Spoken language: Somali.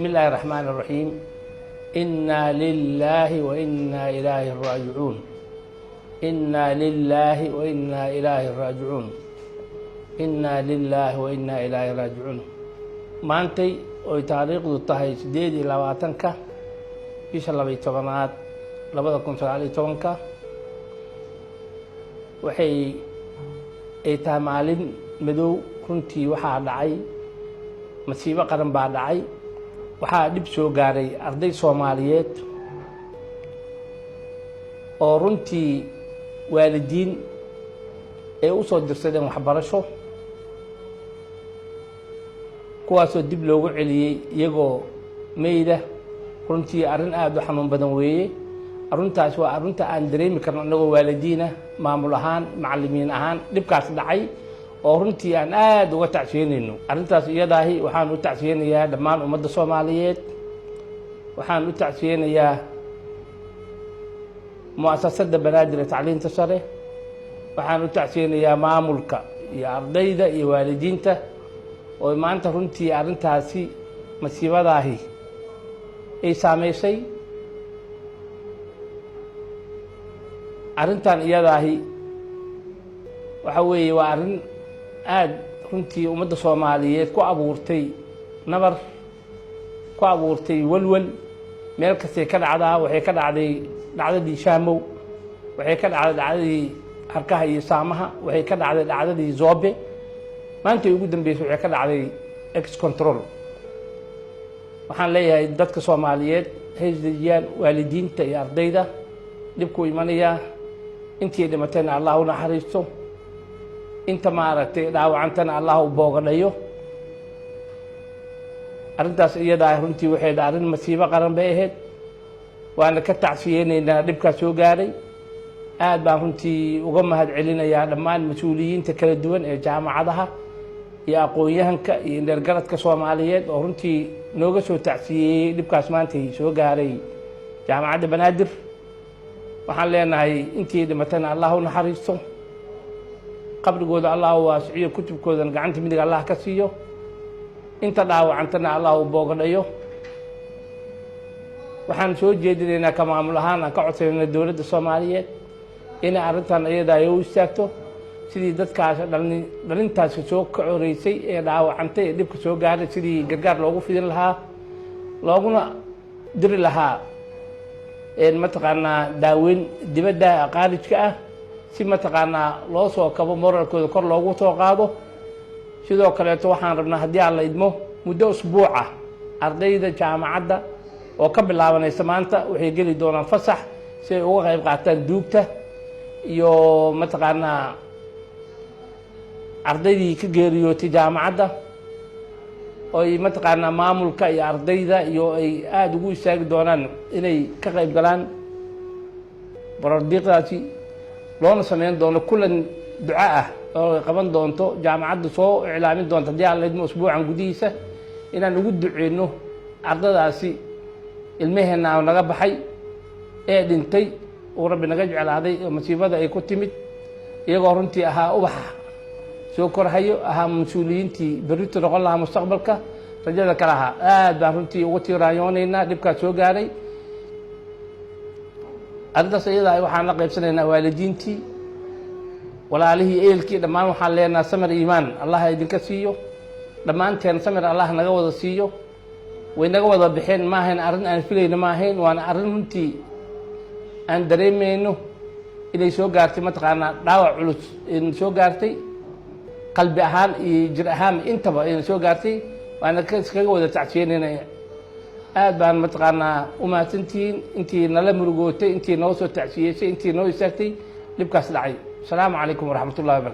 بسم الله الرحمن الرحيم. إنا لله وإنا إليه راجعون. إنا لله وإنا إليه راجعون. إنا لله وإنا إليه راجعون. maantay oo taariikhdu tahay 28-ka bisha 12aad 2019 waxay tahay maalin madow. runtii waxaa dhacay masiibo qaran baa dhacay. waxaa dib soo gaaray arday Soomaaliyeed oo runtii waalidiin ay u soo dirsadeen waxbarasho, kuwaasoo dib loogu celiyay iyagoo meeyda. runtii arrin aad u xanuun badan weeye. arrintaas waa arrinta aan dareemi karno anagoo waalidiina, maamul ahaan, macallimiin ahaan dhibkaas dhacay oo runtii aan aad uga tacsiinayno. arrintaas iyadaahi waxaan u tacsiyanayaa dhammaan ummadda Soomaaliyeed. waxaan u tacsiyanayaa mu'asasada banaadir ee tacliinta sare. waxaan u tacsiyanayaa maamulka iyo ardayda iyo waalidiinta oo maanta runtii arrintaasi masiibadaahi ay saameysay. arrintan iyadaahi waxa weeye waa arrin aad runtii ummadda Soomaaliyeed ku abuurtay nabar, ku abuurtay walwal. meel kastay ka dhacdaa. waxay ka dhacday dhacdadii Shaamow, waxay ka dhacday dhacdadii Harkaha iyo Saamaha, waxay ka dhacday dhacdadii Zoobe. maanta ugu dambeysay waxay ka dhacday ex control. waxaan leeyahay dadka Soomaaliyeed haysdajiyaan, waalidiinta iyo ardayda dhibku imanaya. intii dhimatayna Allah u naxariisto, inta maaragtay dhaawacantana Allah u boogadhayo. arrintaas iyada runtii waxay arrin masiibo qaran bay ahayd. waana ka tacsiyeenaynaa dhibkaas soo gaaray. aad baan runtii uga mahad celinayaa dhammaan mas-uuliyiinta kala duwan ee jaamacadaha iyo aqoon-yahanka iyo indhergaradka Soomaaliyeed oo runtii nooga soo tacsiyeeyey dhibkaas maanta soo gaaray jaamacadda banaadir. waxaan leenahay intii dhimatayna Allah u naxariisto, qabrigooda Allah u waasiciyo, kutubkoodana gacanta midig Allah ka siiyo. inta dhaawacantana Allah u boogadhayo. waxaan soo jeedinaynaa ka maamul ahaan aan ka codsanayna dowladda Soomaaliyeed inay arrintan iyada ay u istaagto sidii dadkaas dhalintaas soo kacoreysay ee dhaawacantay ee dhibka soo gaaray sidii gargaar loogu fidin lahaa, looguna diri lahaa mataqaanaa daaweyn dibadda qaarijka ah si mataqaanaa loo soo kabo moralkooda kor loogu soo qaado. sidoo kaleeto waxaan rabnaa haddii aan la idmo muddo usbuuca ardayda jaamacadda oo ka bilaabanaysa maanta waxay geli doonaan fasax si ay uga qayb qaataan duugta iyo mataqaanaa ardaydii ka geeriyootay jaamacadda oo ay mataqaanaa maamulka iyo ardayda iyo ay aad ugu istaagi doonaan inay ka qayb galaan barardiiqdaasi. loona sameyn doono kulan duco ah oo ay qaban doonto jaamacaddu soo iclaamin doonto haddii aan la idmo usbuucan gudihiisa inaan ugu duceyno ardadaasi ilmaheenna naga baxay ee dhintay uu Rabbi naga jeclaaday oo masiibada ay ku timid, iyagoo runtii ahaa ubaxa soo korhayo, ahaa mas-uuliyiintii berrito noqon lahaa mustaqbalka, rajada kale ahaa. aad baan runtii uga tiiraanyoonaynaa dhibkaas soo gaaray. arrintaas iyada waxaan la qaybsanaynaa waalidiintii, walaalihii, ehelkii dhammaan. waxaan leenahay samir iimaan Allah idinka siiyo. dhammaanteen samir Allah naga wada siiyo. way naga wada bixeen. ma ahayn arrin aan filayno, ma ahayn. waana arrin runtii aan dareemayno inay soo gaartay mataqaanaa dhaawac culus in soo gaartay qalbi ahaan iyo jir ahaan intaba in soo gaartay. waana kaga wada tacsiyeynayna. aad baan mataqaanaa u mahadsantihiin intii nala murugootay, intii noo soo tacsiyeysay, intii noo istaagtay dhibkaas dhacay. asalaamu calaykum waraxmatullahi wabarakatu.